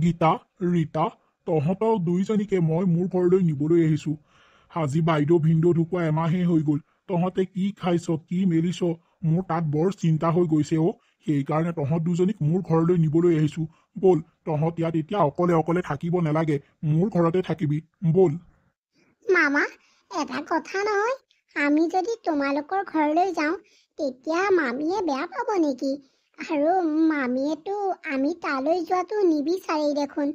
গীতা, ৰীতা, তহঁতক দুইজনীকে মই মোৰ ঘৰলৈ নিবলৈ আহিছোঁ। আজি বাইদেউ ভিনদেউ ঢুকুৱা এমাহেই হৈ গ'ল। তহঁতে কি খাইছ, কি মেলিছ, মোৰ তাত বৰ চিন্তা হৈ গৈছে অ'। সেইকাৰণে তহঁত দুজনীক মোৰ ঘৰলৈ নিবলৈ আহিছোঁ। ব'ল, তহঁত ইয়াত এতিয়া অকলে অকলে থাকিব নালাগে, মোৰ ঘৰতে থাকিবি, ব'ল। মামা, এটা কথা নহয়, আমি যদি তোমালোকৰ ঘৰলৈ যাওঁ তেতিয়া মামীয়ে বেয়া পাব নেকি? আৰু মামীয়েতো আমি তালৈ যোৱাটো নিবিচাৰেই দেখোন।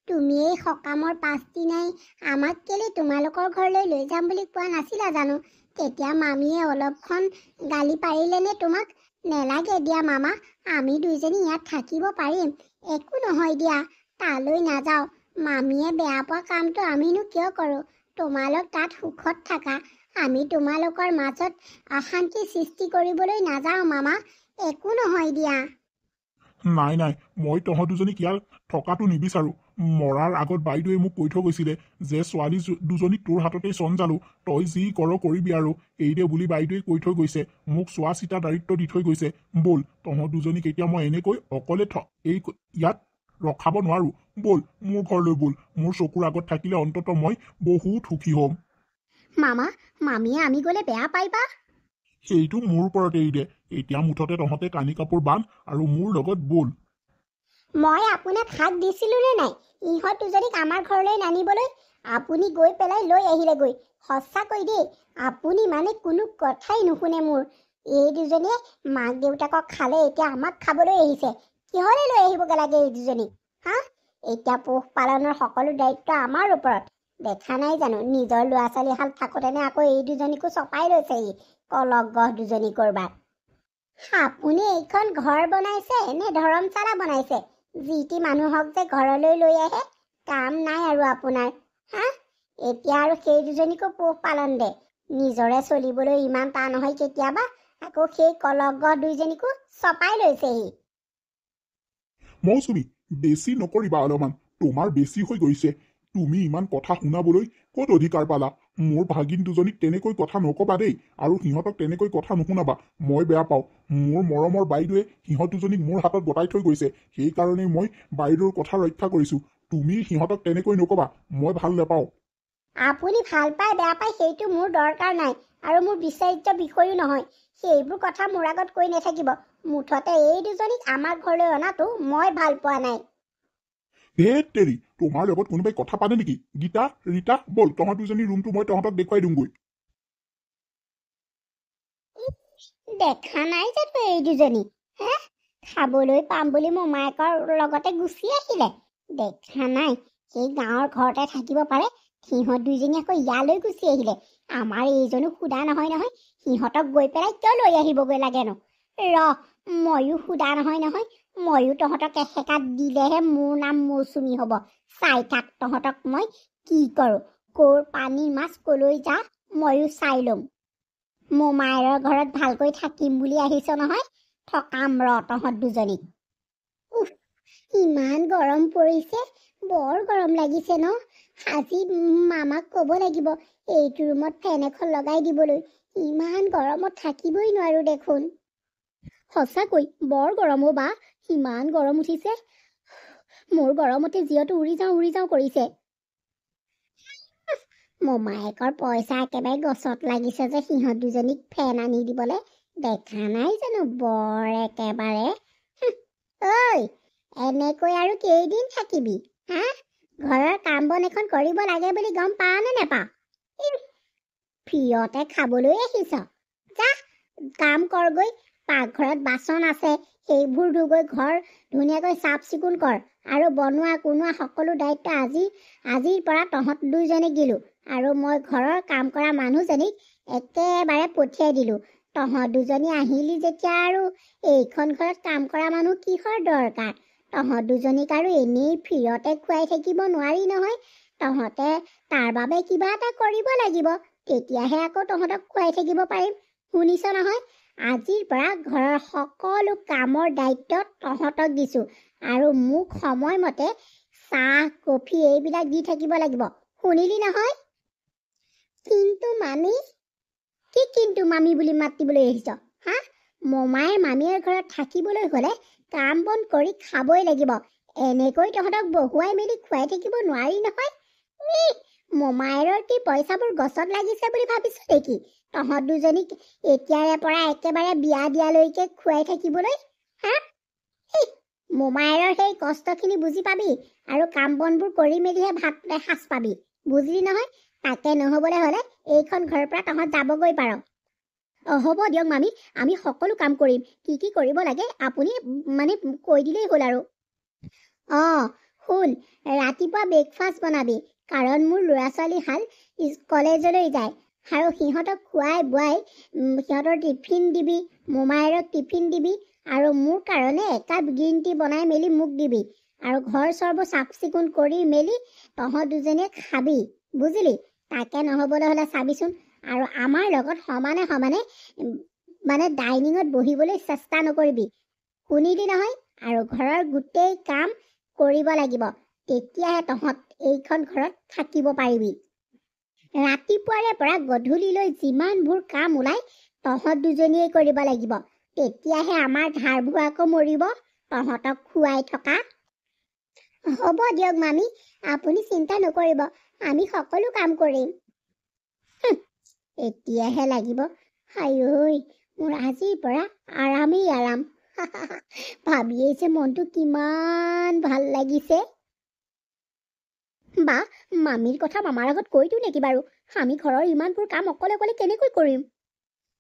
তুমি এই সকামৰ পাছদিনাই আমাক কেলে তোমালোকৰ ঘৰলৈ লৈ যাম বুলি কোৱা নাছিলা জানো? তেতিয়া মামীয়ে অলপখন গালি পাৰিলেনে তোমাক? নেলাগে দিয়া মামা, আমি দুইজনী ইয়াত থাকিব পাৰিম, একো নহয় দিয়া। তালৈ নাযাওঁ, মামীয়ে বেয়া পোৱা কামটো আমিনো কিয় কৰোঁ? তোমালোক তাত সুখত থাকা, আমি তোমালোকৰ মাজত অশান্তি সৃষ্টি কৰিবলৈ নাযাওঁ মামা, একো নহয় দিয়া। নাই নাই, মই তহঁত দুজনীক ইয়াত থকাটো নিবিচাৰোঁ। মৰাৰ আগত বাইদেৱে মোক কৈ থৈ গৈছিলে যে ছোৱালী দুজনীক তোৰ হাততেই চঞ্জালো, তই যি কৰ কৰিবি আৰু, এইদে বুলি বাইদেৱে কৈ থৈ গৈছে, মোক চোৱা চিতা দায়িত্ব দি থৈ গৈছে। ব'ল, তহঁত দুজনীক এতিয়া মই এনেকৈ অকলে ইয়াত ৰখাব নোৱাৰোঁ। ব'ল মোৰ ঘৰলৈ ব'ল, মোৰ চকুৰ আগত থাকিলে অন্ততঃ মই বহুত সুখী হ'ম। মামা, মামীয়ে আমি গ'লে বেয়া পাইবা? সেইটো মোৰ ওপৰত এৰি দে। এতিয়া মুঠতে তহঁতে কানি কাপোৰ বান্ধ আৰু মোৰ লগত ব'ল। মই আপোনাক হাক দিছিলোঁ নে নাই ইহঁত দুজনীক আমাৰ ঘৰলৈ নানিবলৈ? আপুনি গৈ পেলাই লৈ আহিলেগৈ। সঁচাকৈ দেই, আপুনি মানে কোনো কথাই নুশুনে মোৰ। এই দুজনীয়ে মাক দেউতাকক খালে, এতিয়া আমাক খাবলৈ আহিছে। কিহলৈ লৈ আহিবগৈ লাগে এই দুজনীক? হা, এতিয়া পোহপালনৰ সকলো দায়িত্ব আমাৰ ওপৰত। দেখা নাই জানো, নিজৰ ল'ৰা ছোৱালীহাল থাকোঁতেনে আকৌ এই দুজনীকো চপাই লৈছেহি, কলগ্ৰহ দুজনী কৰবাত। আপুনি এইখন ঘৰ বনাইছে নে ধৰমশালা বনাইছে? যিটি মানুহক যে ঘৰলৈ লৈ আহে, কাম নাই আৰু আপোনাৰ। হা, এতিয়া আৰু সেই দুজনীকো পোহপালন দে। নিজৰে চলিবলৈ ইমান টান হয় কেতিয়াবা, আকৌ সেই কলগ্ৰহ দুইজনীকো চপাই লৈছেহি। মৌচুমী, বেছি নকৰিবা অলপমান, তোমাৰ বেছি হৈ গৈছে। তুমি ইমান কথা শুনাবলৈ ক'ত অধিকাৰ পালা? মোৰ ভাগিন দুজনীক তেনেকৈ কথা নকবা দেই, আৰু সিহঁতক তেনেকৈ কথা নুশুনাবা, মই বেয়া পাওঁ। মোৰ মৰমৰ বাইদেৱে সিহঁত দুজনীক মোৰ হাতত গতাই থৈ গৈছে, সেইকাৰণেই মই বাইদেউৰ কথা ৰক্ষা কৰিছোঁ। তুমি সিহঁতক তেনেকৈ নকবা, মই ভাল নাপাওঁ। আপুনি ভাল পায় বেয়া পায় সেইটো মোৰ দৰকাৰ নাই, আৰু মোৰ বিচাৰ্য বিষয়ো নহয়। সেইবোৰ কথা মোৰ আগত কৈ নাথাকিব। মুঠতে এই দুজনীক আমাৰ ঘৰলৈ অনাটো মই ভাল পোৱা নাই। ধেৎ তেৰি, তোমাৰ লগত কোনোবাই কথা পাতে নেকি? গীতা, ৰীতা, ব'ল তহঁত দুজনী ৰুমটো মই তহঁতক দেখুৱাই দিওঁগৈ। দেখা নাই জানো এই দুজনী? হে, খাবলৈ পাম বুলি মোমায়েকৰ লগতে গুচি আহিলে। দেখা নাই, সেই গাঁৱৰ ঘৰতে থাকিব পাৰে, সিহঁত দুইজনী আকৌ ইয়ালৈ গুচি আহিলে। আমাৰ এইজনো সুধা নহয় নহয়, সিহঁতক গৈ পেলাই কিয় লৈ আহিবগৈ লাগেনো? ময়ো সুধা নহয় নহয়, ময়ো তহঁতক এসেকাত দিলেহে মোৰ নাম মৌচুমী হ'ব। চাই থাক তহঁতক মই কি কৰোঁ, ক'ৰ পানীৰ মাছ কলৈ যা ময়ো চাই ল'ম। মোমায়েৰৰ ঘৰত ভালকৈ থাকিম বুলি আহিছ নহয়, থকাম তহঁত দুজনীক। উফ, ইমান গৰম পৰিছে, বৰ গৰম লাগিছে ন? আজি মামাক ক'ব লাগিব এইটো ৰুমত ফেন এখন লগাই দিবলৈ। ইমান গৰমত থাকিবই নোৱাৰো দেখোন। সঁচাকৈ বৰ গৰম অ' বা, ইমান গৰম উঠিছে। মোৰ গৰমতে জিঅটো উৰি যাওঁ কৰিছে। মোমায়েকৰ পইচা একেবাৰে গছত লাগিছে যে সিহঁত দুজনীক ফেন আনি দিবলৈ। দেখা নাই জানো বৰ একেবাৰে। ঐ, এনেকৈ আৰু কেইদিন থাকিবি? হা, ঘৰৰ কাম বন এখন কৰিব লাগে বুলি গম পাৱ নে নেপাৱ? ফ্ৰীয়তে খাবলৈ আহিছ, যা কাম কৰগৈ। পাকঘৰত বাচন আছে, সেইবোৰ ধুগৈ, ঘৰ ধুনীয়াকৈ চাফ চিকুণ কৰ, আৰু বনোৱা কোনোৱা সকলো দায়িত্ব আজিৰ পৰা তহঁত দুইজনীক দিলোঁ। আৰু মই ঘৰৰ কাম কৰা মানুহজনীক একেবাৰে পঠিয়াই দিলোঁ। তহঁত দুজনী আহিলি যেতিয়া আৰু এইখন ঘৰত কাম কৰা মানুহ কিহৰ দৰকাৰ? তহঁত দুজনীক আৰু এনেই ফ্ৰীয়তে খুৱাই থাকিব নোৱাৰি নহয়। তহঁতে তাৰ বাবে কিবা এটা কৰিব লাগিব, তেতিয়াহে আকৌ তহঁতক খুৱাই থাকিব পাৰিম। শুনিছ নহয়, আজিৰ পৰা ঘৰৰ সকলো কামৰ দায়িত্ব তহঁতক দিছোঁ, আৰু মোক সময়মতে চাহ কফি এইবিলাক দি থাকিব লাগিব, শুনিলি নহয়? কিন্তু মামী, কি কিন্তু মামী বুলি মাতিবলৈ আহিছ? হা, মোমায়ে মামীৰ ঘৰত থাকিবলৈ হ'লে কাম বন কৰি খাবই লাগিব, এনেকৈ তহঁতক বহুৱাই মেলি খুৱাই থাকিব নোৱাৰি নহয়। ই, মোমায়েৰৰ কি পইচাবোৰ গছত লাগিছে বুলি ভাবিছ নেকি? তহঁত দুজনীক এতিয়াৰে পৰা একেবাৰে বিয়া দিয়ালৈকে খুৱাই থাকিবলৈ। হা, মোমায়েৰৰ সেই কষ্টখিনি বুজি পাবি আৰু কাম বনবোৰ কৰি মেলিহে ভাত এসাঁজ পাবি, বুজিলি নহয়? তাকে নহ'বলৈ হ'লে এইখন ঘৰৰ পৰা তহঁত যাবগৈ পাৰ। হ'ব দিয়ক মামী, আমি সকলো কাম কৰিম। কি কি কৰিব লাগে আপুনি মানে কৈ দিলেই হ'ল আৰু। শুন, ৰাতিপুৱা ব্ৰেকফাষ্ট বনাবি, কাৰণ মোৰ ল'ৰা ছোৱালীহাল কলেজলৈ যায় আৰু সিহঁতক খুৱাই বুৱাই সিহঁতৰ টিফিন দিবি, মোমায়েৰক টিফিন দিবি আৰু মোৰ কাৰণে একাপ গ্ৰীণ টি বনাই মেলি মোক দিবি আৰু ঘৰ চৰবোৰ চাফ চিকুণ কৰি মেলি তহঁত দুজনীয়ে খাবি, বুজিলি? তাকে নহ'বলৈ হ'লে চাবিচোন আৰু আমাৰ লগত সমানে সমানে মানে ডাইনিঙত বহিবলৈ চেষ্টা নকৰিবি, শুনিলি নহয়? আৰু ঘৰৰ গোটেই কাম কৰিব লাগিব, তেতিয়াহে তহঁত এইখন ঘৰত থাকিব পাৰিবি। ৰাতিপুৱাৰে পৰা গধূলিলৈ যিমানবোৰ কাম ওলাই তহঁত দুজনীয়ে কৰিব লাগিব, তেতিয়াহে আমাৰ ধাৰবোৰ আকৌ মৰিব তহঁতক খুৱাই থকা। হ'ব দিয়ক মামী, আপুনি চিন্তা নকৰিব, আমি সকলো কাম কৰিম। এতিয়াহে লাগিব। হাই, মোৰ আজিৰ পৰা আৰামেই আৰাম। ভাবিয়েই যে মনটো কিমান ভাল লাগিছে। বা, মামীৰ কথা মামাৰ আগত কৈ দিওঁ নেকি বাৰু? আমি ঘৰৰ ইমানবোৰ কাম অকলে অকলে কেনেকৈ কৰিম?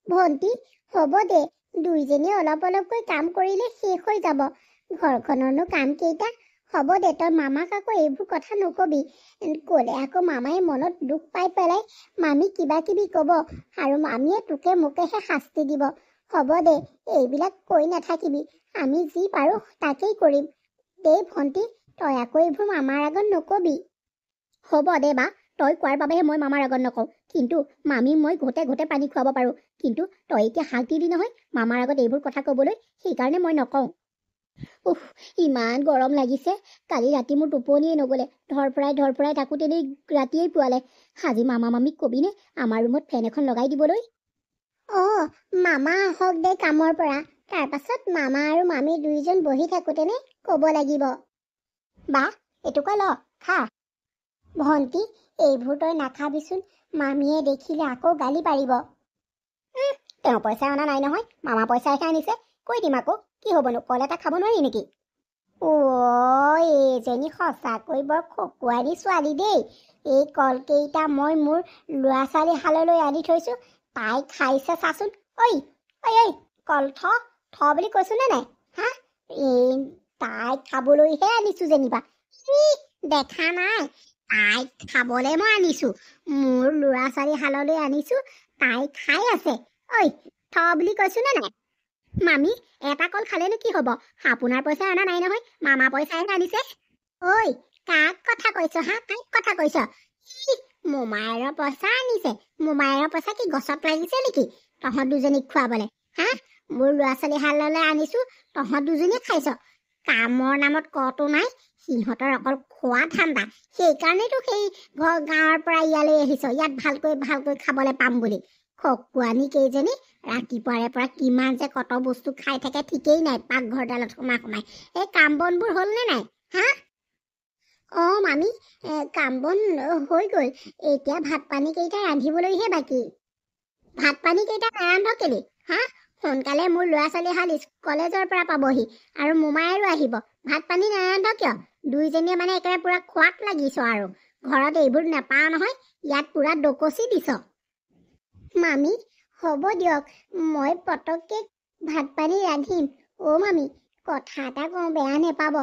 ভণ্টি, হ'ব দে, দুইজনীয়ে অলপ অলপকৈ কাম কৰিলে শেষ হৈ যাব। ঘৰখনৰনো কাম কেইটা। হ'ব দে, তই মামাক আকৌ এইবোৰ কথা নকবি, ক'লে আকৌ মামাই মনত দুখ পাই পেলাই মামী কিবা কিবি ক'ব আৰু মামীয়ে তোকে মোকেহে শাস্তি দিব। হ'ব দে, এইবিলাক কৈ নাথাকিবি, আমি যি পাৰোঁ তাকেই কৰিম। দে ভণ্টি, তই আকৌ এইবোৰ মামাৰ আগত নকবি। হ'ব দে বা, তই কোৱাৰ বাবেহে মই মামাৰ আগত নকওঁ, কিন্তু মামীক মই ঘোটে ঘোটে পানী খুৱাব পাৰোঁ, কিন্তু তই এতিয়া হাক দিলি নহয় মামাৰ আগত এইবোৰ কথা ক'বলৈ, সেইকাৰণে মই নকওঁ। ইমান গৰম লাগিছে, কালি ৰাতি মোৰ টোপনিয়ে নগ'লে, ধৰফৰাই থাকোঁতেনেই ৰাতিয়েই পুৱালে। আজি মামা মামীক কবিনে আমাৰ ৰুমত ফেন এখন লগাই দিবলৈ? মামা আহক দে কামৰ পৰা, তাৰপাছত মামা আৰু মামী দুইজন বহি থাকোঁতেনে ক'ব লাগিব। বা, এটুকুৰা ল, খা। ভণ্টি, এইবোৰ তই নাখাবিচোন, মামীয়ে দেখিলে আকৌ গালি পাৰিব। তেওঁ পইচা অনা নাই নহয়, মামা পইচাহে আনিছে, কৈ দিম আকৌ, কি হ'বনো, কল এটা খাব নোৱাৰি নেকি? এইজনী সঁচাকৈ বৰ খকুৱাৰী ছোৱালী দেই। এই কলকেইটা মই মোৰ ল'ৰা ছোৱালী হাললৈ আনি থৈছোঁ, তাই খাইছে চাচোন। ঐ, কল থ বুলি কৈছোঁ নে নাই? হা, তাই খাবলৈহে আনিছোঁ যেনিবা। দেখা নাই, তাইক খাবলৈ মই আনিছোঁ, মোৰ ল'ৰা ছোৱালী হাললৈ আনিছোঁ, তাই খাই আছে। থ বুলি কৈছোঁ নে নাই? মামী, এটা কল খালেনো কি হ'ব? আপোনাৰ পইচা অনা নাই নহয়, মামা পইচাহে আনিছে। কাক কথা কৈছ হা, কাক কথা কৈছ? মোমায়েৰৰ পইচা আনিছে, মোমায়েৰৰ পইচা কি গছত লাগিছে নেকি তহঁত দুজনীক খুৱাবলৈ? হা, মোৰ ল'ৰা ছোৱালী হাললৈ আনিছোঁ, তহঁত দুজনীয়ে খাইছ। কামৰ নামত কতো নাই, সিহঁতৰ অকল খোৱা ঠাণ্ডা, সেইকাৰণেতো সেই গাঁৱৰ পৰা ইয়ালৈ আহিছ, ইয়াত ভালকৈ খাবলৈ পাম বুলি। খকুৱানী কেইজনী ৰাতিপুৱাৰে পৰা কিমান যে কত বস্তু খাই থাকে ঠিকেই নাই, পাকঘৰডালত সোমাই। এই কাম বনবোৰ হ'লনে নাই? হা, মামী, কাম বন হৈ গ'ল, এতিয়া ভাত পানী কেইটা ৰান্ধিবলৈহে বাকী। ভাত পানী কেইটা নাৰান্ধ কেলে? হা, সোনকালে মোৰ ল'ৰা ছোৱালী হাল কলেজৰ পৰা পাবহি আৰু মোমায়েৰো আহিব, ভাত পানী নাৰান্ধ কিয়? দুইজনীয়ে মানে একেবাৰে পুৰা খোৱাত লাগিছ আৰু ঘৰত এইবোৰ নাপাওঁ নহয়, ইয়াত পুৰা ডকচি দিছ। মামী, হ'ব দিয়ক, মই পটককৈ ভাত পানী ৰান্ধিম। মামী, কথা এটা কওঁ, বেয়া নেপাব,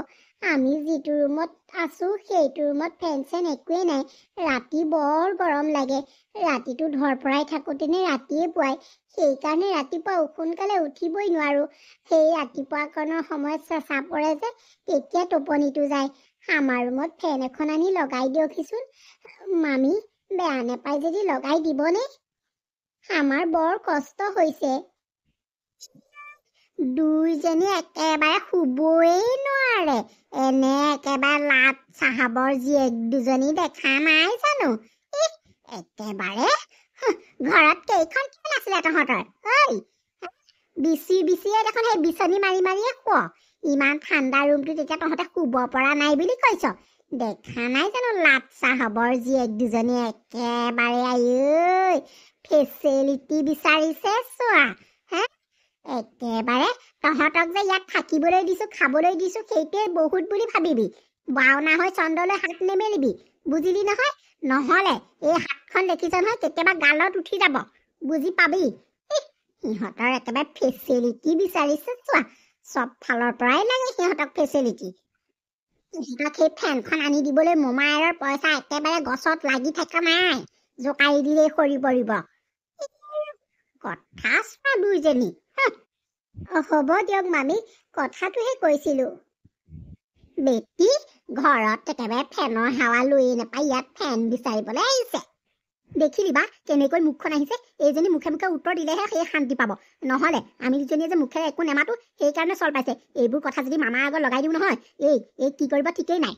আমি যিটো ৰুমত আছোঁ সেইটো ৰুমত ফেন চেন একোৱেই নাই, ৰাতি বৰ গৰম লাগে, ৰাতিটো ধৰফৰাই থাকোঁতেনে ৰাতিয়ে পুৱাই, সেইকাৰণে ৰাতিপুৱা সোনকালে উঠিবই নোৱাৰোঁ। সেই ৰাতিপুৱাকণৰ সময়ত চেঁচা পৰে যে, তেতিয়া টোপনিটো যায়। আমাৰ ৰুমত ফেন এখন আনি লগাই দিয়কহিচোন। মামী, বেয়া নেপায় যদি লগাই দিবনে? আমাৰ বৰ কষ্ট হৈছে, দুইজনী একেবাৰে শুবই নোৱাৰে, এনে একেবাৰে লাট চাহাবৰ জীয়েক দুজনী দেখা নাই জানো? একেবাৰে ঘৰত কেইখন ফেন আছিলে তহঁতৰ? বিচিয়ে দেখোন সেই বিচনী মাৰিয়ে শুৱ, ইমান ঠাণ্ডা ৰুমটোত এতিয়া তহঁতে শুব পৰা নাই বুলি কৈছ। দেখা নাই জানো লাট চাহাবৰ জীয়েক দুজনী একেবাৰে আইঐ ফেচিলিটি বিচাৰিছে চোৱা। হে একেবাৰে তহঁতক যে ইয়াত থাকিবলৈ দিছো খাবলৈ দিছো সেইটোৱে বহুত বুলি ভাবিবি। বাওনা হৈ চন্দ্ৰলৈ হাত নেমেলিবি, বুজিলি নহয়? নহলে এই হাতখন দেখিছ নহয় কেতিয়াবা গালত উঠি যাব, বুজি পাবি? সিহঁতৰ একেবাৰে ফেচিলিটি বিচাৰিছে চোৱা। চব ফালৰ পৰাই লাগে সিহঁতক ফেচিলিটি। সিহঁতক সেই ফেনখন আনি দিবলৈ মোমায়েৰৰ পইচা একেবাৰে গছত লাগি থকা নাই, জোকাৰি দিলেই সৰি পৰিব। কথা চোৱা দুইজনী। হ'ব দিয়ক মামী, কথাটোহে কৈছিলো। বেটি ঘৰত একেবাৰে ফেনৰ হাৱা লৈয়ে নাপায় ইয়াত ফেন বিচাৰিবলৈ আহিছে। দেখিলি বা কেনেকৈ মুখখন আহিছে। এইজনী মুখে মুখে উত্তৰ দিলেহে সেই শান্তি পাব, নহলে আমি দুজনীয়ে যে মুখেৰে একো নেমাতো সেইকাৰণে চল পাইছে। এইবোৰ কথা যদি মামাৰ আগত লগাই দিওঁ নহয়, এই কি কৰিব ঠিকেই নাই।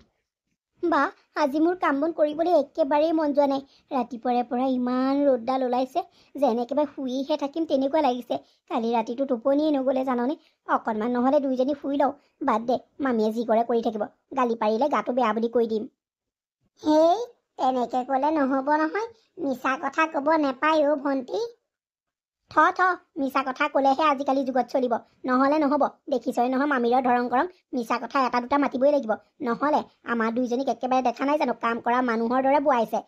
বা আজি মোৰ কাম বন কৰিবলৈ একেবাৰেই মন যোৱা নাই। ৰাতিপুৱাৰে পৰা ইমান ৰ'দডাল ওলাইছে, যেন একেবাৰে শুইহে থাকিম তেনেকুৱা লাগিছে। কালি ৰাতিটো টোপনিয়ে নগ'লে জাননে। অকণমান নহ'লে দুইজনী শুই লওঁ। বাদ দে, মামীয়ে যি কৰে কৰি থাকিব। গালি পাৰিলে গাটো বেয়া বুলি কৈ দিম। হেই তেনেকে ক'লে নহ'ব নহয়, মিছা কথা ক'ব নেপায় অ' ভণ্টি। থ মিছা কথা ক'লেহে আজিকালি যুগত চলিব, নহ'লে নহ'ব। দেখিছই নহয় মামীৰৰ ধৰং কৰং, মিছা কথা এটা দুটা মাতিবই লাগিব। নহ'লে আমাৰ দুইজনীক একেবাৰে দেখা নাই জানো কাম কৰা মানুহৰ দৰে বোৱাইছে।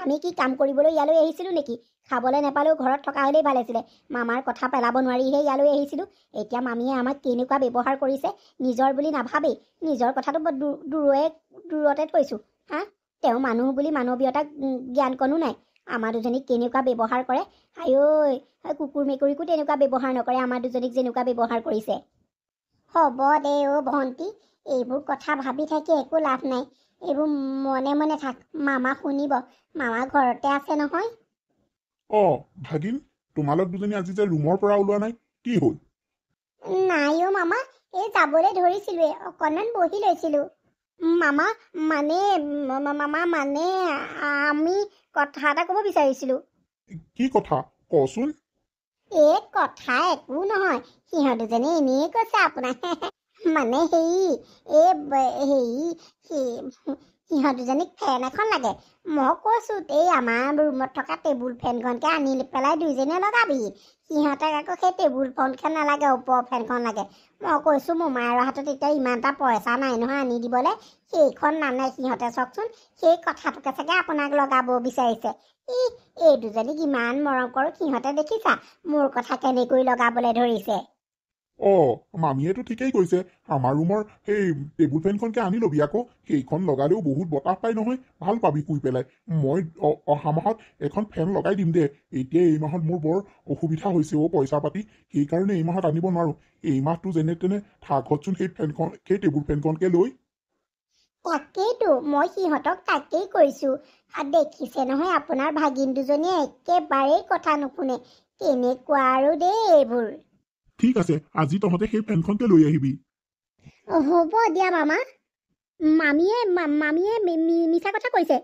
আমি কি কাম কৰিবলৈ ইয়ালৈ আহিছিলোঁ নেকি? খাবলৈ নেপালেও ঘৰত থকা হ'লেই ভাল আছিলে। মামাৰ কথা পেলাব নোৱাৰিহে ইয়ালৈ আহিছিলোঁ। এতিয়া মামীয়ে আমাক কেনেকুৱা ব্যৱহাৰ কৰিছে, নিজৰ বুলি নাভাবেই। নিজৰ কথাটো দূৰতে থৈছোঁ। তেওঁ মানুহ বুলি মানৱীয়তা জ্ঞানকণো নাই। আমাৰ দুজনীক কেনেকুৱা ব্যৱহাৰ কৰে। আইঐ কুকুৰ মেকুৰীকো তেনেকুৱা ব্যৱহাৰ নকৰে, আমাৰ দুজনীক যেনেকুৱা ব্যৱহাৰ কৰিছে। হ'ব দে অ' ভণ্টি, এইবোৰ কথা ভাবি থাকি একো লাভ নাই। এইবোৰ মনে মনে থাক, মামা শুনিব। মামা ঘৰতে আছে নহয়। ভাগিন, তোমালোক দুজনী আজি যে ৰুমৰ পৰা ওলোৱা নাই, কি হ'ল? নাই অ' মামা, এই যাবলৈ ধৰিছিলোৱে, অকণমান বহি লৈছিলোঁ। মামা মানে আমি কথা এটা ক'ব বিচাৰিছিলোঁ। কি কথা কচোন? এই কথা একো নহয়, সিহঁত দুজনী এনেই কৈছে আপোনাক। মানে সিহঁত দুজনীক ফেন এখন লাগে। মই কৈছোঁ এই আমাৰ ৰুমত থকা টেবুল ফেনখনকে আনি পেলাই দুইজনীয়ে লগাবি। সিহঁতক আকৌ সেই টেবুল ফেনখন নালাগে, ওপৰৰ ফেনখন লাগে। মই কৈছোঁ মোমায়েৰৰ হাতত এতিয়া ইমান এটা পইচা নাই নহয় আনি দিবলৈ, সেইখন নানে সিহঁতে। চাওকচোন সেই কথাটোকে চাগে আপোনাক লগাব বিচাৰিছে। এই দুজনীক ইমান মৰম কৰোঁ, সিহঁতে দেখিছা মোৰ কথা কেনেকৈ লগাবলৈ ধৰিছে। মামীয়েতো ঠিকেই কৈছে। আমাৰ ৰুমৰ সেই টেবুল ফেনখনকে আনি ল'বি আকৌ, সেইখন লগালেও বহুত বতাহ পাই নহয়, ভাল পাবি শুই পেলাই। মই অহা মাহত এখন ফেন লগাই দিম দে। এতিয়া এই মাহত মোৰ বৰ অসুবিধা হৈছে পইচা পাতি, সেইকাৰণে এই মাহত আনিব নোৱাৰোঁ। এই মাহটো যেনে তেনে থাকচোন সেই টেবুল ফেনখনকে লৈ। তাকেইতো মই সিহঁতক তাকেই কৈছোঁ। দেখিছে নহয় আপোনাৰ ভাগিন দুজনীয়ে একেবাৰেই কথা নুশুনে। কেনেকুৱা আৰু দেই এইবোৰ। ঠিক আছে, আজি তহঁতে সেই ফেনখনকে লৈ আহিবি। হ'ব দিয়া মামা। মামীয়ে মিছা কথা কৈছে।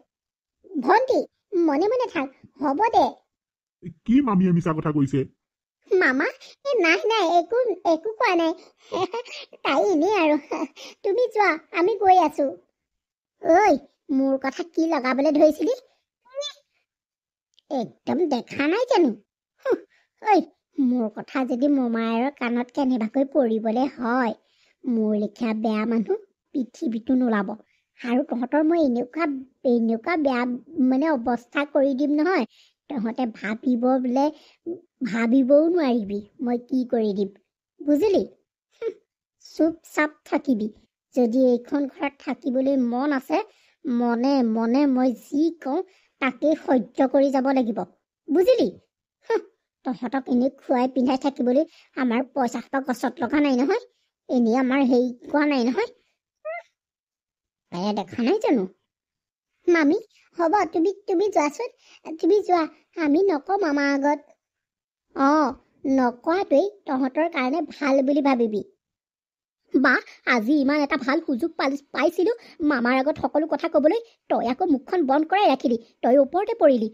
ভণ্টি মনে মনে থাক, হ'ব দে। কি মামীয়ে মিছা কথা কৈছে? মামা নাই একো কোৱা নাই। তাই এনেই আৰু। তুমি যোৱা, আমি গৈ আছো। ঐ মোৰ কথা কি লগাবলৈ ধৰিছিলি? একদম দেখা নাই জানো? ঐ মোৰ কথা যদি মোমায়েৰৰ কাণত কেনেবাকৈ পৰিবলৈ হয়, মোৰ লেখীয়া বেয়া মানুহ পৃথিৱীতো নোলাব। আৰু তহঁতৰ মই এনেকুৱা বেয়া মানে অৱস্থা কৰি দিম নহয়, তহঁতে ভাবিবও নোৱাৰিবি মই কি কৰি দিম, বুজিলি? চুপ চাপ থাকিবি। যদি এইখন ঘৰত থাকিবলৈ মন আছে, মনে মনে মই যি কওঁ তাকেই সহ্য কৰি যাব লাগিব, বুজিলি? তহঁতক এনেই খুৱাই পিন্ধাই থাকিবলৈ আমাৰ পইচা সোপা গছত লগা নাই নহয়, এনেই আমাৰ হেৰি কোৱা নাই নহয়। দেখা নাই জানো? মামী হ'ব, তুমি যোৱাচোন, তুমি যোৱা। আমি নকওঁ আমাৰ আগত। নকোৱাটোৱেই তহঁতৰ কাৰণে ভাল বুলি ভাবিবি। বা আজি ইমান এটা ভাল সুযোগ পাইছিলো মামাৰ আগত সকলো কথা ক'বলৈ, তই আকৌ মুখখন বন্ধ কৰাই ৰাখিলি। তই ওপৰতে পৰিলি।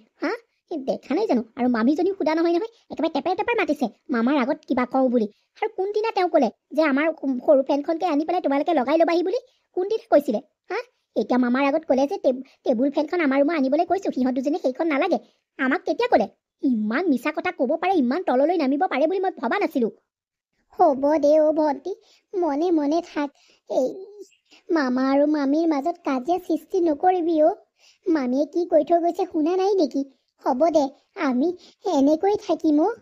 দেখা নাই জানো আৰু মামীজনীও সোধা নহয় নহয়, একেবাৰে টেপেৰ মাতিছে মামাৰ আগত কিবা কওঁ বুলি। আৰু কোনদিনা তেওঁ ক'লে যে আমাৰ সৰু ফেনখনকে আনি পেলাই তোমালোকে লগাই ল'বাহি বুলি? কোনদিনা কৈছিলে? হা, এতিয়া মামাৰ আগত ক'লে যে টেবুল ফেনখন আমাৰ ৰুমত আনিবলৈ কৈছোঁ, সিহঁত দুজনী সেইখন নালাগে। আমাক কেতিয়া ক'লে? ইমান মিছা কথা ক'ব পাৰে, ইমান তললৈ নামিব পাৰে বুলি মই ভবা নাছিলোঁ। হ'ব দে অ' ভণ্টি, মনে মনে থাক। এই মামা আৰু মামীৰ মাজত কাজিয়া সৃষ্টি নকৰিবি অ'। মামীয়ে কি কৈ থৈ গৈছে শুনা নাই নেকি? হ'ব দে, আমি এনেকৈ থাকিম অ'।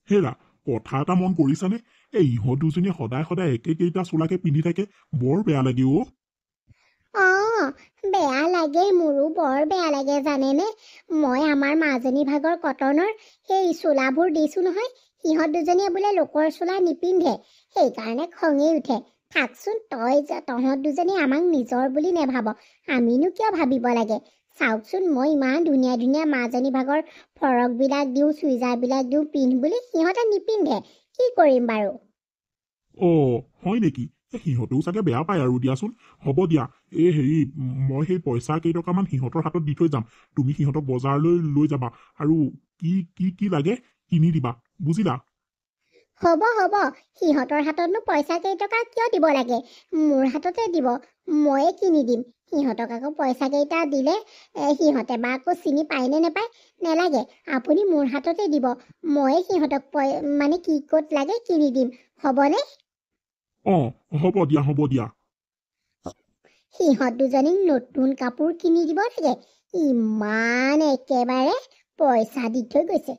হেৰা, কথা এটা মন কৰিছানে? এই ইহঁত দুজনীয়ে সদায় সদায় একেকেইটা চোলাকে পিন্ধি থাকে, বৰ বেয়া লাগে অ'। বেয়া লাগে, মোৰো বৰ বেয়া লাগে জানেনে। মই আমাৰ মাজনী ভাগৰ কটনৰ সেই চোলাবোৰ দিছোঁ নহয়, সিহঁত দুজনীয়ে বোলে লোকৰ চোলা নিপিন্ধে, সেইকাৰণে খঙেই উঠে। থাকচোন, তহঁত দুজনী আমাক নিজৰ বুলি নেভাব, আমিনো কিয় ভাবিব লাগে? চাওকচোন, মই ইমান ধুনীয়া ধুনীয়া মাজনী ভাগৰ ফৰকবিলাক দিওঁ, চুইজাৰবিলাক দিওঁ পিন্ধ বুলি, সিহঁতে নিপিন্ধে। কি কৰিম বাৰু? হয় নেকি? সিহঁতেও চাগে বেয়া পায় আৰু দিয়াচোন। হ'ব দিয়া, মই সেই পইচা কেইটকামান সিহঁতৰ হাতত দি থৈ যাম। তুমি সিহঁতক বজাৰলৈ লৈ যাবা আৰু কি কি কি লাগে কিনি দিবা, বুজিলা? হ'ব, সিহঁতৰ হাততনো পইচা কেইটকা কিয় দিব লাগে? মোৰ হাততে দিব, ময়ে কিনি দিম। সিহঁতক আকৌ পইচা কেইটা দিলে সিহঁতে বা আকৌ চিনি পায়নে নেপায়? নেলাগে, আপুনি মোৰ হাততে দিব, ময়ে সিহঁতক মানে কি ক'ত লাগে কিনি দিম, হ'বনে? হ'ব দিয়া। সিহঁত দুজনীক নতুন কাপোৰ কিনি দিব লাগে, ইমান একেবাৰে পইচা দি থৈ গৈছে।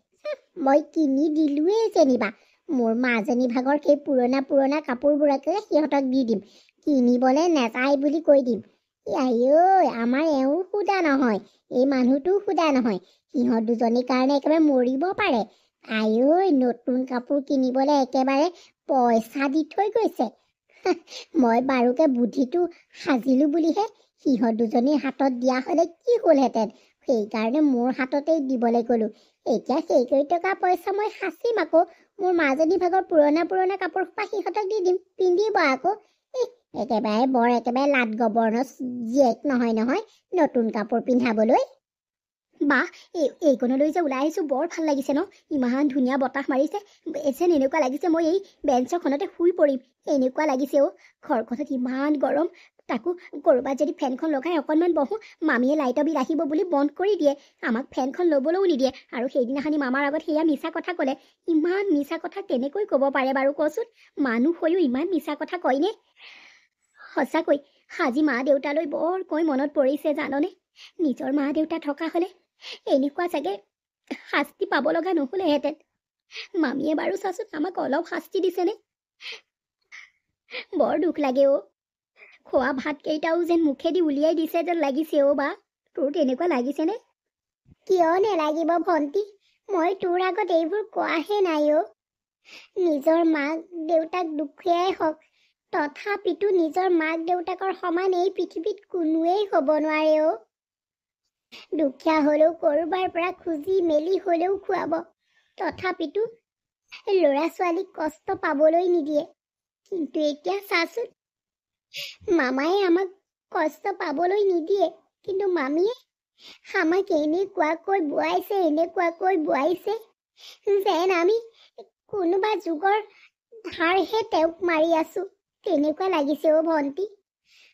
মই কিনি দিলোৱেই যেনিবা। মোৰ মাজনী ভাগৰ সেই পুৰণা কাপোৰবোৰকে সিহঁতক দি দিম, কিনিবলৈ নেযায় বুলি কৈ দিম। আমাৰ এওঁ সোধা নহয়, এই মানুহটোও সোধা নহয়, সিহঁত দুজনীৰ কাৰণে একেবাৰে মৰিব পাৰে। নতুন কাপোৰ কিনিবলৈ একেবাৰে পইচা দি থৈ গৈছে। মই বাৰুকে বুদ্ধিটো সাজিলো বুলিহে, সিহঁত দুজনীৰ হাতত দিয়া হ'লে কি হ'লহেঁতেন, সেইকাৰণে মোৰ হাততেই দিবলৈ ক'লো। এতিয়া সেই কেইটকা পইচা মই সাঁচিম আকৌ, মোৰ মাজনী ভাগৰ পুৰণা কাপোৰ সোপা সিহঁতক দি দিম, পিন্ধিব আকৌ। একেবাৰে লাট গবৰ্ণ জীয়েক নহয় নতুন কাপোৰ পিন্ধাবলৈ। বা, এইকণলৈ যে ওলাই আহিছোঁ বৰ ভাল লাগিছে ন? ইমান ধুনীয়া বতাহ মাৰিছে, যেন এনেকুৱা লাগিছে মই এই বেঞ্চখনতে শুই পৰিম, এনেকুৱা লাগিছে অ'। ঘৰখনত ইমান গৰম, তাকো ক'ৰবাত যদি ফেনখন লগাই অকণমান বহোঁ, মামীয়ে লাইটৰ বিল আহিব বুলি বন্ধ কৰি দিয়ে, আমাক ফেনখন ল'বলৈও নিদিয়ে। আৰু সেইদিনাখনি মামাৰ আগত সেয়া মিছা কথা ক'লে। ইমান মিছা কথা কেনেকৈ ক'ব পাৰে বাৰু কচোন? মানুহ হৈও ইমান মিছা কথা কয়নে? সঁচাকৈ আজি মা দেউতালৈ বৰকৈ মনত পৰিছে জাননে? নিজৰ মা দেউতা থকা হ'লে এনেকুৱা চাগে শাস্তি পাব লগা নহ'লেহেঁতেন। মামীয়ে বাৰু চাচোন আমাক অলপ শাস্তি দিছেনে? বৰ দুখ লাগে অ'। খোৱা ভাতকেইটাও যেন মুখেদি উলিয়াই দিছে যেন লাগিছে অ' বা, তোৰ তেনেকুৱা লাগিছেনে? কিয় নেলাগিব ভণ্টি, মই তোৰ আগত এইবোৰ কোৱাহে নাই অ'। নিজৰ মাক দেউতাক দুখীয়াই হওক, তথাপিতো নিজৰ মাক দেউতাকৰ সমান এই পৃথিৱীত কোনোৱেই হ'ব নোৱাৰে অ'। দুখীয়া হ'লেও ক'ৰবাৰ পৰা খুজি মেলি হ'লেও খুৱাব, তথাপিতো ল'ৰা ছোৱালীক কষ্ট পাবলৈ নিদিয়ে। কিন্তু এতিয়া চাচোন, মামায়ে আমাক কষ্ট পাবলৈ নিদিয়ে, কিন্তু মামীয়ে আমাক এনেকুৱাকৈ বোৱাইছে যেন আমি কোনোবা যুগৰ ধাৰহে তেওঁক মাৰি আছো, তেনেকুৱা লাগিছে অ' ভণ্টি।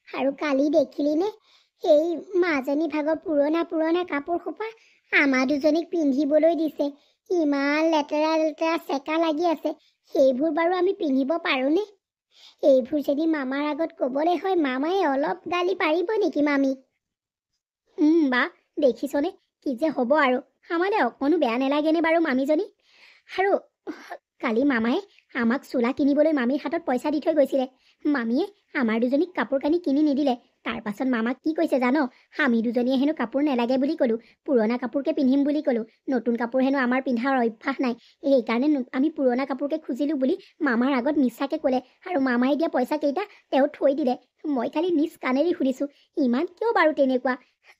আৰু কালি দেখিলিনে, সেই মাজনী ভাগৰ পুৰণা কাপোৰ সোপা আমাৰ দুজনীক পিন্ধিবলৈ দিছে, ইমান লেতেৰা চেকা লাগি আছে। সেইবোৰ বাৰু আমি পিন্ধিব পাৰোঁনে? এইবোৰ যদি মামাৰ আগত ক'বলৈ হয়, মামায়ে অলপ গালি পাৰিব নেকি মামীক? বা, দেখিছনে কি যে হ'ব আৰু, আমালে অকণো বেয়া নেলাগেনে বাৰু মামীজনী? আৰু কালি মামায়ে আমাক চোলা কিনিবলৈ মামীৰ হাতত পইচা দি থৈ গৈছিলে, মামীয়ে আমাৰ দুজনীক কাপোৰ কানি কিনি নিদিলে। তাৰ পাছত মামাক কি কৈছে জানো? আমি দুজনীয়ে হেনো কাপোৰ নেলাগে বুলি ক'লোঁ, পুৰণা কাপোৰকে পিন্ধিম বুলি ক'লোঁ, নতুন কাপোৰ হেনো আমাৰ পিন্ধাৰ অভ্যাস নাই, সেইকাৰণে আমি পুৰণা কাপোৰকে খুজিলোঁ বুলি মামাৰ আগত মিছাকে ক'লে, আৰু মামাই দিয়া পইচা কেইটা তেওঁ থৈ দিলে। মই খালি নিজ কাণেৰে সুধিছোঁ, ইমান কিয় বাৰু তেনেকুৱা?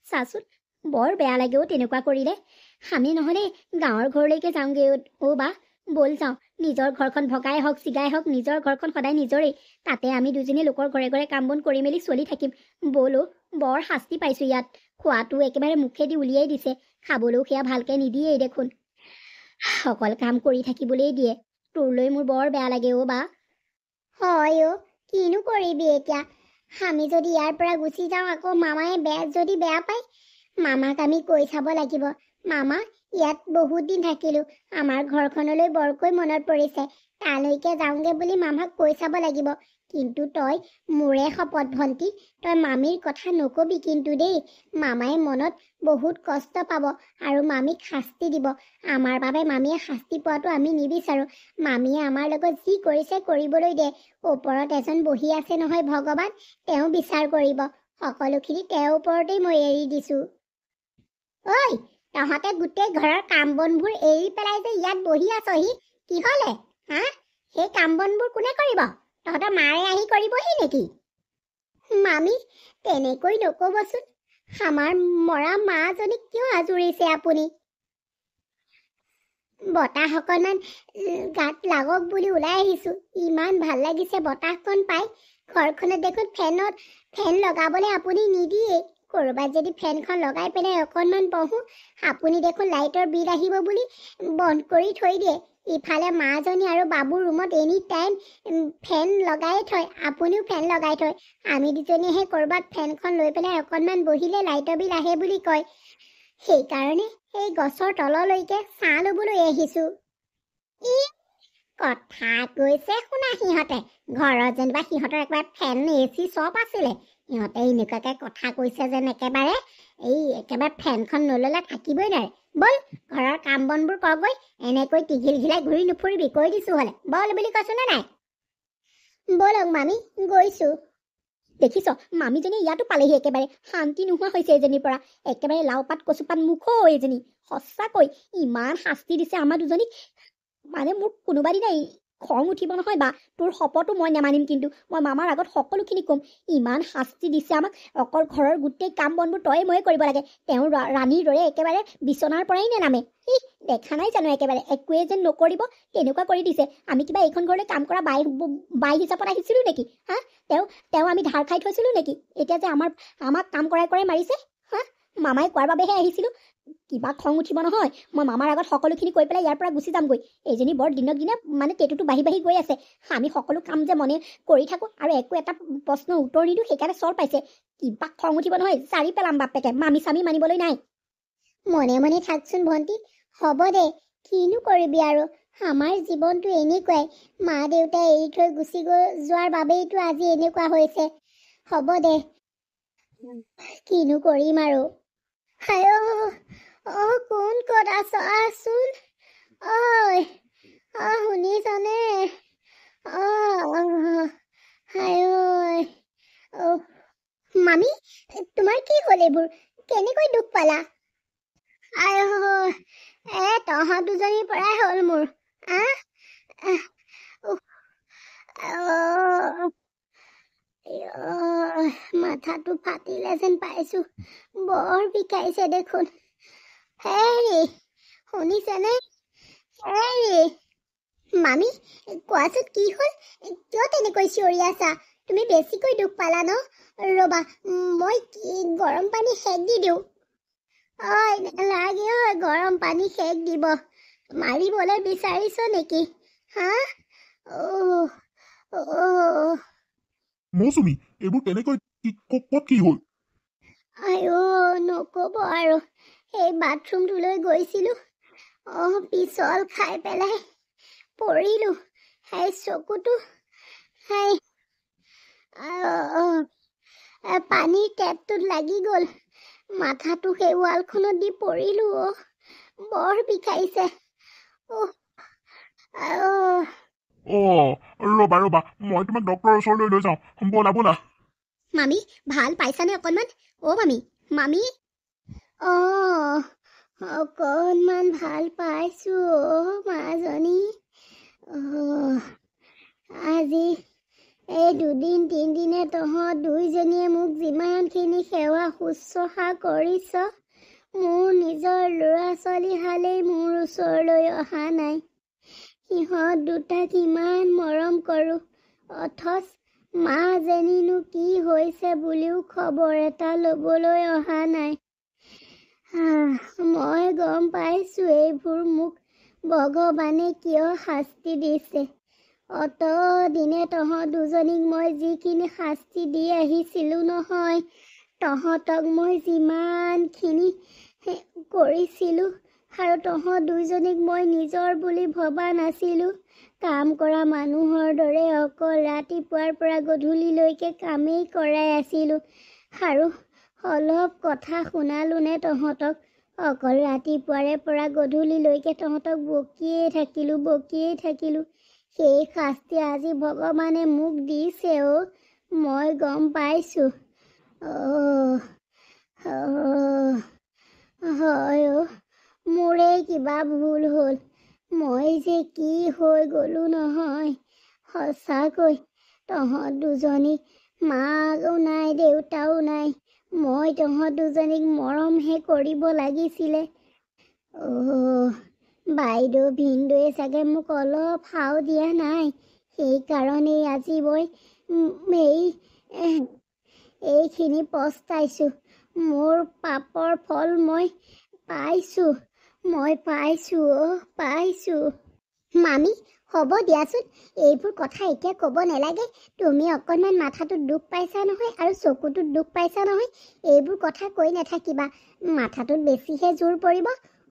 চাচোন, বৰ বেয়া লাগে অ' তেনেকুৱা কৰিলে। আমি নহ'লে গাঁৱৰ ঘৰলৈকে যাওঁগৈ অ' বা, ব'ল যাওঁ। নিজৰ ঘৰখন ভগাই হওক চিগাই হওক, নিজৰ ঘৰখন সদায় নিজৰেই, তাতে আমি দুজনী লোকৰ ঘৰে ঘৰে কাম বন কৰি মেলি চলি থাকিম। ব'ল অ', বৰ শাস্তি পাইছোঁ ইয়াত। খোৱাটো একেবাৰে মুখেদি উলিয়াই দিছে, খাবলৈও সেয়া ভালকৈ নিদিয়েই দেখোন। অকল কাম কৰি থাকিবলৈ দিয়ে। তোৰলৈ মোৰ বৰ বেয়া লাগে অ' বা। হয় অ', কিনো কৰিবি এতিয়া। আমি যদি ইয়াৰ পৰা গুচি যাওঁ আকৌ মামাই যদি বেয়া পায়, মামাক আমি কৈ চাব লাগিব, মামা ইয়াত বহুত দিন থাকিলো, আমাৰ ঘৰখনলৈ বৰকৈ মনত পৰিছে, তালৈকে যাওঁগে বুলি মামাক কৈ চাব লাগিব। কিন্তু তই মোৰে শপত ভণ্টি, তই মামীৰ কথা নকবি কিন্তু দেই। মামাই মনত বহুত কষ্ট পাব আৰু মামীক শাস্তি দিব। আমাৰ বাবে মামীয়ে শাস্তি পোৱাটো আমি নিবিচাৰোঁ। মামীয়ে আমাৰ লগত যি কৰিছে কৰিবলৈ দে। ওপৰত এজন বহি আছে নহয় ভগৱান, তেওঁ বিচাৰ কৰিব। সকলোখিনি তেওঁৰ ওপৰতেই মই এৰি দিছোঁ। ঐ, তহঁতে গোটেই ঘৰৰ কাম বনবোৰ এৰি পেলাই যে ইয়াত বহি আছহি, কি হ'লে? হা? সেই কাম বনবোৰ কোনে কৰিব? তহঁতৰ মাৰে আহি কৰিবহি নেকি? মামী, তেনেকৈ নক'বচোন। আমাৰ মৰা মাজনীক কিয় আজুৰিছে আপুনি? বতাহ অকণমান গাত লাগক বুলি ওলাই আহিছোঁ। ইমান ভাল লাগিছে বতাহকণ পাই। ঘৰখনত দেখোন ফেন লগাবলৈ আপুনি নিদিয়ে। ক'ৰবাত যদি ফেনখন লগাই পেলাই অকণমান বহোঁ, আপুনি দেখোন লাইটৰ বিল আহিব বুলি বন্ধ কৰি থৈ দিয়ে। ইফালে মাজনী আৰু বাবুৰ ৰুমত এনি টাইম ফেন লগাই থয়, আপুনিও ফেন লগাই থয়। আমি দুজনীয়েহে ক'ৰবাত ফেনখন লৈ পেলাই অকণমান বহিলে লাইটৰ বিল আহে বুলি কয়। সেইকাৰণে এই গছৰ তললৈকে ছাঁ ল'বলৈ আহিছোঁ। ই কথা কৈছে শুনা সিহঁতে। ঘৰত যেনিবা সিহঁতৰ একেবাৰে ফেন AC চব আছিলে, সিহঁতে এনেকুৱাকৈ কথা কৈছে যেন একেবাৰে ফেনখন নল'লে থাকিবই নোৱাৰে। ব'ল ঘৰৰ কাম বনবোৰ কৰগৈ, এনেকৈ টিঘিল ঘিলাই ঘূৰি নুফুৰিবি, কৈ দিছোঁ হ'লে। ব'ল বুলি কৈছোঁ নে নাই? ব'লক মামী, গৈছোঁ। দেখিছ, মামীজনী ইয়াতো পালেহি। একেবাৰে শান্তি নোহোৱা হৈছে এজনীৰ পৰা। একেবাৰে লাওপাত কচুপাত মুখো এজনী। সঁচাকৈ ইমান শাস্তি দিছে আমাৰ দুজনীক, মানে মোৰ কোনোবা দিনা খং উঠিব নহয় বা। তোৰ শপতো মই নেমানিম, কিন্তু মই মামাৰ আগত সকলোখিনি ক'ম। ইমান শাস্তি দিছে আমাক, অকল ঘৰৰ গোটেই কাম বনবোৰ তয়ে ময়ে কৰিব লাগে। তেওঁ ৰাণীৰ দৰে একেবাৰে বিচনাৰ পৰাই নেনামে। দেখা নাই জানো একেবাৰে একোৱে যেন নকৰিব তেনেকুৱা কৰি দিছে। আমি কিবা এইখন ঘৰলৈ কাম কৰা বাই হিচাপত আহিছিলোঁ নেকি? হা? তেওঁ আমি ধাৰ খাই থৈছিলোঁ নেকি? এতিয়া যে আমাক কাম কৰাই কৰাই মাৰিছে। হা? মামাই কোৱাৰ বাবেহে আহিছিলোঁ। কিবা খং উঠিব নহয়, মই মামাৰ আগত সকলোখিনি কৈ পেলাই ইয়াৰ পৰা গুচি যামগৈ। এইজনী বৰ দিনক দিনে মানে টেটুটো বাঢ়ি গৈ আছে। আমি সকলো কাম যে মনে কৰি থাকোঁ আৰু একো এটা প্ৰশ্নৰ উত্তৰ নিদিওঁ, সেইকাৰণে চৰ পাইছে। কিবা খং উঠিব নহয়, চাৰি পেলাম বাপেকে। মামী চামী মানিবলৈ নাই। মনে মনে থাকচোন ভণ্টি, হ'ব দে, কিনো কৰিবি আৰু। আমাৰ জীৱনটো এনেকুৱাই, মা দেউতাই এৰি থৈ গুচি যোৱাৰ বাবেইতো আজি এনেকুৱা হৈছে। হ'ব দে, কিনো কৰিম আৰু। হায় কোন ক'ত আছ? আচোন। ঐ শুনিছনে? হায় মামী, তোমাৰ কি হ'ল? এইবোৰ কেনেকৈ দুখ পালা? তহঁত দুজনীৰ পৰাই হ'ল মোৰ। মাথাটো ফাটিলে যেন পাইছোঁ, বৰ বিষাইছে দেখোন। হেৰি শুনিছেনে? হেৰি মামী, কোৱাচোন কি হ'ল? কিয় তেনেকৈ চিঞৰি আছা? তুমি বেছিকৈ দুখ পালা ন? ৰ'বা, মই গৰম পানী সেক দি দিওঁ। নালাগে গৰম পানী সেক দিব। মাৰিবলৈ বিচাৰিছ নেকি? হা? মৌচুমী, এইবোৰ কেনেকৈ ক'ত কি হ'ল? নক'ব আৰু। সেই বাথৰুমটোলৈ গৈছিলোঁ, পিছল খাই পেলাই পৰিলোঁ। চকুটো পানীৰ টেপটোত লাগি গ'ল। মাথাটো সেই ৱালখনত দি পৰিলোঁ। বৰ বিষাইছে। ৰ'বা, মই তোমাক ডক্টৰৰ ওচৰলৈ লৈ যাওঁ। ব'লা। মামী, ভাল পাইছানে অকণমান? মামী। অকণমান ভাল পাইছোঁ মাজনী। আজি এই 2-3 দিনে তহঁত দুইজনীয়ে মোক যিমানখিনি সেৱা শুশ্ৰূষা কৰিছ, মোৰ নিজৰ ল'ৰা ছোৱালীহালেই মোৰ ওচৰলৈ অহা নাই। সিহঁত দুটাক ইমান মৰম কৰোঁ, অথচ মাজনীনো কি হৈছে বুলিও খবৰ এটা ল'বলৈ অহা নাই। মই গম পাইছোঁ এইবোৰ মোক ভগৱানে কিয় শাস্তি দিছে। অত দিনে তহঁত দুজনীক মই যিখিনি শাস্তি দি আহিছিলোঁ নহয়, তহঁতক মই যিমানখিনি কৰিছিলোঁ আৰু তহঁত দুইজনীক মই নিজৰ বুলি ভবা নাছিলোঁ। কাম কৰা মানুহৰ দৰে অকল ৰাতিপুৱাৰ পৰা গধূলিলৈকে কামেই কৰাই আছিলোঁ আৰু অলপ কথা শুনালোঁ নে তহঁতক? অকল ৰাতিপুৱাৰে পৰা গধূলিলৈকে তহঁতক বকিয়েই থাকিলোঁ। সেই শাস্তি আজি ভগৱানে মোক দিছে মই গম পাইছোঁ। হয় মোৰেই কিবা ভুল হ'ল। মই যে কি হৈ গ'লোঁ নহয়। সঁচাকৈ তহঁত দুজনী মাও নাই দেউতাও নাই। মই তহঁত দুজনীক মৰমহে কৰিব লাগিছিলে। বাইদেউ ভিনদেৱে চাগে মোক অলপ সাও দিয়া নাই। সেইকাৰণেই আজি মই এইখিনি পস্তাইছোঁ। মোৰ পাপৰ ফল মই পাইছোঁ। মামী হ'ব দিয়াচোন, এইবোৰ কথা এতিয়া ক'ব নালাগে। তুমি অকণমান মাথাটোত দুখ পাইছা নহয় আৰু চকুটোত দুখ পাইছা নহয়। এইবোৰ কথা কৈ নাথাকিবা, মাথাটোত বেছিহে জোৰ পৰিব।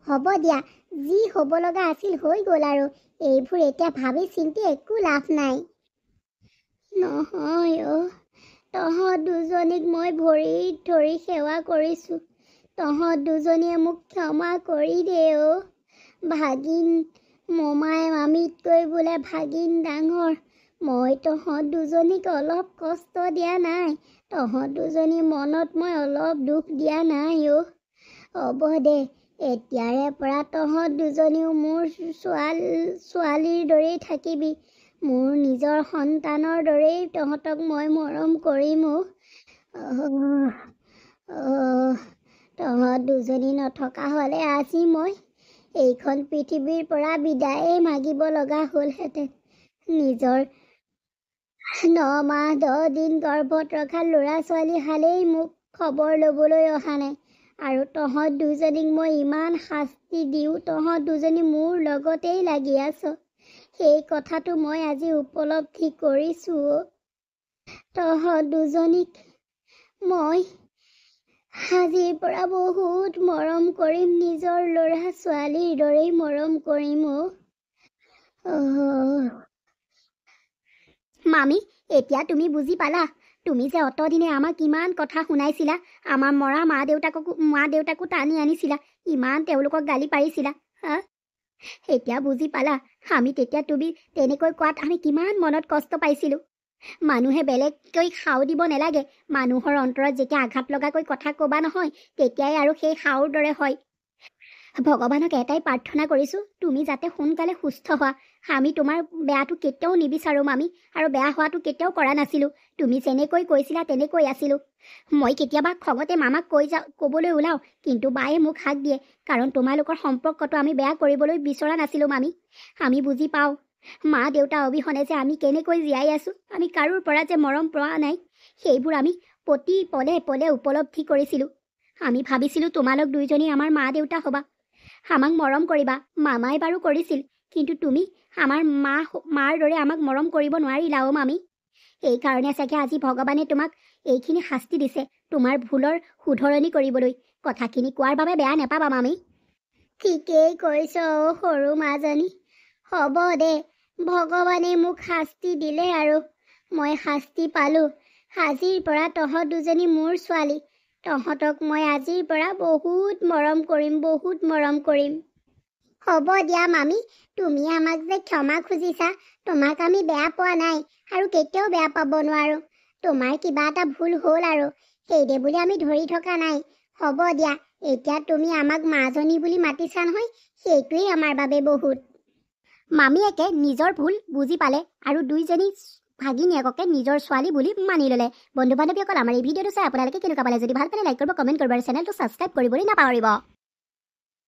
হ'ব দিয়া, যি হ'ব লগা আছিল হৈ গ'ল আৰু। এইবোৰ এতিয়া ভাবি চিন্তি একো লাভ নাই। নহয় তহঁত দুজনীক মই ভৰিত ধৰি সেৱা কৰিছোঁ। তহঁত দুজনীয়ে মোক ক্ষমা কৰি দে ভাগিন। মোমাই মামীতকৈ বোলে ভাগিন ডাঙৰ। মই তহঁত দুজনীক অলপ কষ্ট দিয়া নাই। তহঁত দুজনী মনত মই অলপ দুখ দিয়া নাই হ'ব দে, এতিয়াৰে পৰা তহঁত দুজনীও মোৰ ছোৱালীৰ দৰেই থাকিবি। মোৰ নিজৰ সন্তানৰ দৰেই তহঁতক মই মৰম কৰিম তহঁত দুজনী নথকা হ'লে আজি মই এইখন পৃথিৱীৰ পৰা বিদায়ে মাগিব লগা হ'লহেঁতেন। নিজৰ 9 মাহ 10 দিন গৰ্ভত ৰখা ল'ৰা ছোৱালী হালেই মোক খবৰ ল'বলৈ অহা নাই। আৰু তহঁত দুজনীক মই ইমান শাস্তি দিওঁ তহঁত দুজনী মোৰ লগতেই লাগি আছ। সেই কথাটো মই আজি উপলব্ধি কৰিছোঁ তহঁত দুজনীক মই আজিৰ পৰা বহুত মৰম কৰিম। নিজৰ ল'ৰা ছোৱালীৰ দৰেই মৰম কৰিম মামী, এতিয়া তুমি বুজি পালা? তুমি যে অতদিনে আমাক ইমান কথা শুনাইছিলা, আমাৰ মৰা মা দেউতাকো টানি আনিছিলা, ইমান তেওঁলোকক গালি পাৰিছিলা। এতিয়া বুজি পালা? আমি তেতিয়া তুমি তেনেকৈ কোৱাত আমি কিমান মনত কষ্ট পাইছিলোঁ। মানুহে বেলেগকৈ সাও দিব নালাগে। মানুহৰ অন্তৰত যেতিয়া আঘাত লগাকৈ কথা ক'বা নহয়, তেতিয়াই আৰু সেই সাওৰ দৰে হয়। ভগৱানক এটাই প্ৰাৰ্থনা কৰিছোঁ, তুমি যাতে সোনকালে সুস্থ হোৱা। আমি তোমাৰ বেয়াটো কেতিয়াও নিবিচাৰোঁ মামী, আৰু বেয়া হোৱাটো কেতিয়াও কৰা নাছিলোঁ। তুমি যেনেকৈ কৈছিলা তেনেকৈ আছিলোঁ। মই কেতিয়াবা খঙতে মামাক ক'বলৈ ওলাওঁ, কিন্তু বায়ে মোক হাক দিয়ে, কাৰণ তোমালোকৰ সম্পৰ্কটো আমি বেয়া কৰিবলৈ বিচৰা নাছিলোঁ মামী। আমি বুজি পাওঁ মা দেউতা অবিহনে যে আমি কেনেকৈ জীয়াই আছোঁ, আমি কাৰোৰ পৰা যে মৰম পোৱা নাই, সেইবোৰ আমি প্ৰতি পদে পদে উপলব্ধি কৰিছিলোঁ। আমি ভাবিছিলোঁ তোমালোক দুইজনী আমাৰ মা দেউতা হ'বা, আমাক মৰম কৰিবা। মামাই বাৰু কৰিছিল, কিন্তু তুমি আমাৰ মাৰ দৰে আমাক মৰম কৰিব নোৱাৰিলা মামী। সেইকাৰণে চাগে আজি ভগৱানে তোমাক এইখিনি শাস্তি দিছে, তোমাৰ ভুলৰ শুধৰণি কৰিবলৈ। কথাখিনি কোৱাৰ বাবে বেয়া নাপাবা মামী। ঠিকেই কৈছ সৰু মাজনী। হ'ব দে, ভগৱানে মোক শাস্তি দিলে আৰু মই শাস্তি পালোঁ। আজিৰ পৰা তহঁত দুজনী মোৰ ছোৱালী। তহঁতক মই আজিৰ পৰা বহুত মৰম কৰিম। হ'ব দিয়া মামী, তুমি আমাক যে ক্ষমা খুজিছা, তোমাক আমি বেয়া পোৱা নাই আৰু কেতিয়াও বেয়া পাব নোৱাৰোঁ। তোমাৰ কিবা এটা ভুল হ'ল আৰু সেইদে বুলি আমি ধৰি থকা নাই। হ'ব দিয়া, এতিয়া তুমি আমাক মাজনী বুলি মাতিছা নহয়, সেইটোৱেই আমাৰ বাবে বহুত। মামীয়েকে নিজৰ ভুল বুজি পালে আৰু দুইজনী ভাগিনীয়েককে নিজৰ ছোৱালী বুলি মানি ল'লে। বন্ধু বান্ধৱীসকল, আমাৰ এই ভিডিঅ'টো চাই আপোনালোকে কেনেকুৱা পালে? যদি ভাল পালে লাইক কৰিব, কমেণ্ট কৰিব আৰু চেনেলটো ছাবস্ক্ৰাইব কৰিবলৈ নাপাহৰিব।